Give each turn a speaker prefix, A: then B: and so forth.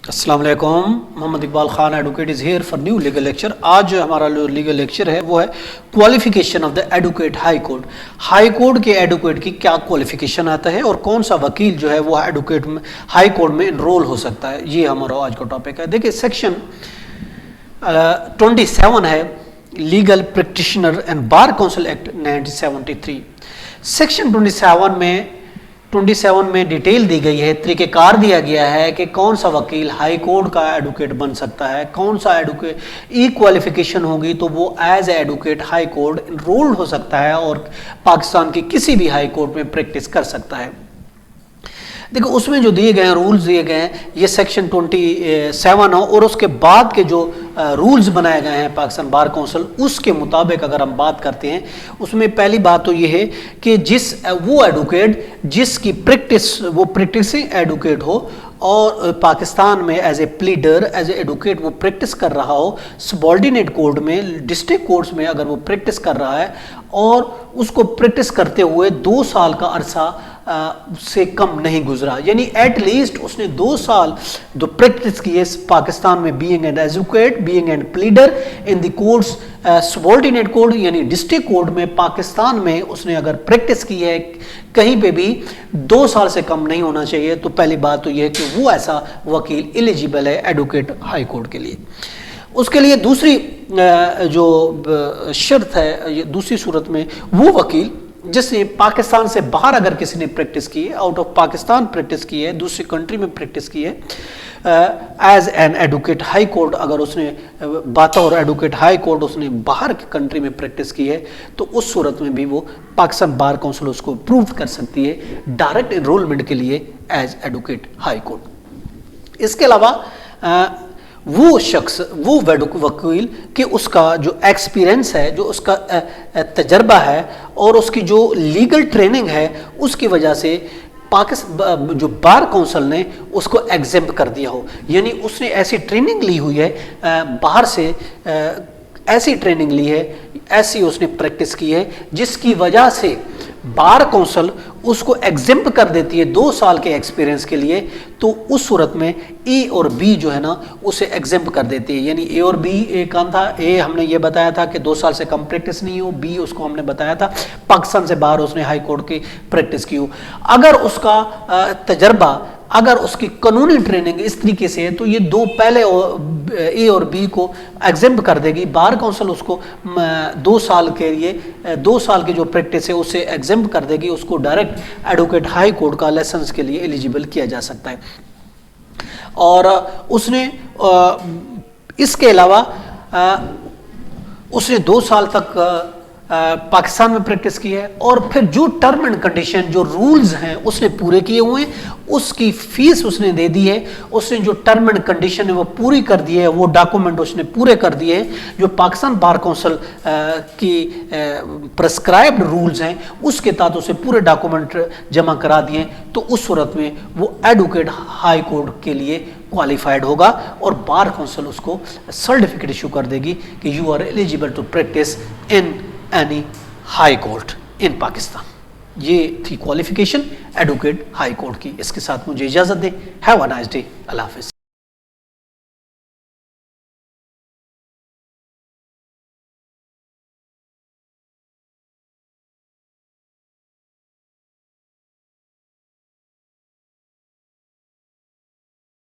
A: السلام علیکم. Muhammad Iqbal Khan advocate is here for new legal lecture. آج ہمارا جو لیگل لیکچر ہے وہ ہے qualification of the advocate high court. High court کے ایڈوکیٹ کی کیا کوالیفیکیشن آتا ہے اور کون سا وکیل جو ہے وہ ایڈوکیٹ میں ہائی کورٹ میں انرول ہو سکتا ہے، یہ ہمارا آج کا ٹاپک ہے. دیکھیں سیکشن 27 ہے legal practitioner and bar council act 1973. Section 27 میں ڈیٹیل دی گئی ہے، طریقہ کار دیا گیا ہے کہ کون سا وکیل ہائی کورٹ کا ایڈوکیٹ بن سکتا ہے، کون سا ایڈوکیٹ ای کوالیفیکیشن ہوگی تو وہ as a advocate high court enrolled ہو سکتا ہے اور پاکستان کی کسی بھی ہائی کورٹ میں پریکٹس کر سکتا ہے. دیکھو اس میں جو دیے گئے ہیں رولز دیے گئے ہیں، یہ سیکشن 27 اور اس کے بعد کے جو رولز بنائے گئے ہیں پاکستان بار کونسل، اس کے مطابق اگر ہم بات کرتے ہیں، اس میں پہلی بات تو یہ ہے کہ وہ ایڈوکیٹ جس کی وہ پریکٹسنگ ایڈوکیٹ ہو اور پاکستان میں as a pleader as a advocate وہ پریکٹس کر رہا ہو، سبارڈینیٹ کورٹ میں ڈسٹرکٹ کورٹس میں اگر وہ پریکٹس کر رہا ہے اور اس کو پریکٹس کرتے ہوئے 2 سال کا عرصہ سے کم نہیں گزرا، یعنی ایٹ لیسٹ اس نے 2 سال جو پریکٹس کی ہے پاکستان میں being an advocate being an pleader in the courts subordinate court یعنی ڈسٹرکٹ کورٹ میں پاکستان میں اس نے اگر پریکٹس کی ہے کہیں پہ بھی 2 سال سے کم نہیں ہونا چاہیے. تو پہلی بات تو یہ ہے کہ وہ ایسا وکیل ایلیجیبل ہے ایڈوکیٹ ہائی کورٹ کے لیے. اس کے لیے دوسری جو شرط ہے، دوسری صورت میں وہ وکیل جس نے پاکستان سے باہر اگر کسی نے پریکٹس کی ہے، آؤٹ آف پاکستان پریکٹس کی ہے، دوسری کنٹری میں پریکٹس کی ہے as an advocate high court, اگر اس نے بطور ایڈوکیٹ ہائی کورٹ اس نے باہر کی کنٹری میں پریکٹس کی ہے تو اس صورت میں بھی وہ پاکستان بار کونسل اس کو اپروو کر سکتی ہے ڈائریکٹ انرولمنٹ کے لیے ایز ایڈوکیٹ ہائی کورٹ. اس کے علاوہ وہ شخص وہ وکیل کہ اس کا جو ایکسپیرینس ہے، جو اس کا تجربہ ہے اور اس کی جو لیگل ٹریننگ ہے، اس کی وجہ سے جو بار کونسل نے اس کو ایگزمپٹ کر دیا ہو، یعنی اس نے ایسی ٹریننگ لی ہوئی ہے باہر سے، ایسی ٹریننگ لی ہے، ایسی اس نے پریکٹس کی ہے جس کی وجہ سے بار کونسل اس کو ایگزمپٹ کر دیتی ہے 2 سال کے ایکسپیرینس کے لیے. تو اس صورت میں اے اور بی جو ہے نا اسے ایگزمپٹ کر دیتی ہے، یعنی اے اور بی کون تھا؟ اے ہم نے یہ بتایا تھا کہ 2 سال سے کم پریکٹس نہیں ہو، بی اس کو ہم نے بتایا تھا پاکستان سے باہر اس نے ہائی کورٹ کی پریکٹس کی ہو. اگر اس کا تجربہ، اگر اس کی قانونی ٹریننگ اس طریقے سے ہے تو یہ 2 پہلے اے اور بی کو ایگزمپٹ کر دے گی. بار کونسل اس کو 2 سال کے لیے 2 سال کی جو پریکٹس ہے اسے ایگزمپٹ کر دے گی، اس کو ڈائریکٹ ایڈوکیٹ ہائی کورٹ کا لائسنس کے لیے ایلیجیبل کیا جا سکتا ہے. اور اس نے اس کے علاوہ اس نے 2 سال تک پاکستان میں پریکٹس کی ہے اور پھر جو ٹرم اینڈ کنڈیشن جو رولز ہیں اس نے پورے کیے ہوئے ہیں، اس کی فیس اس نے دے دی ہے، اس نے جو ٹرم اینڈ کنڈیشن ہے وہ پوری کر دی ہے، وہ ڈاکومنٹ اس نے پورے کر دیے ہیں جو پاکستان بار کونسل کی پرسکرائبڈ رولز ہیں، اس کے تحت اسے پورے ڈاکومنٹ جمع کرا دیے ہیں. تو اس صورت میں وہ ایڈوکیٹ ہائی کورٹ کے لیے کوالیفائڈ ہوگا اور بار کونسل اس کو سرٹیفکیٹ ایشو کر دے گی کہ you are eligible to practise in any high court in Pakistan. یہ تھی کوالیفیکیشن ایڈوکیٹ ہائی کورٹ کی. اس کے ساتھ مجھے اجازت دیں. Have a nice day. Allah حافظ.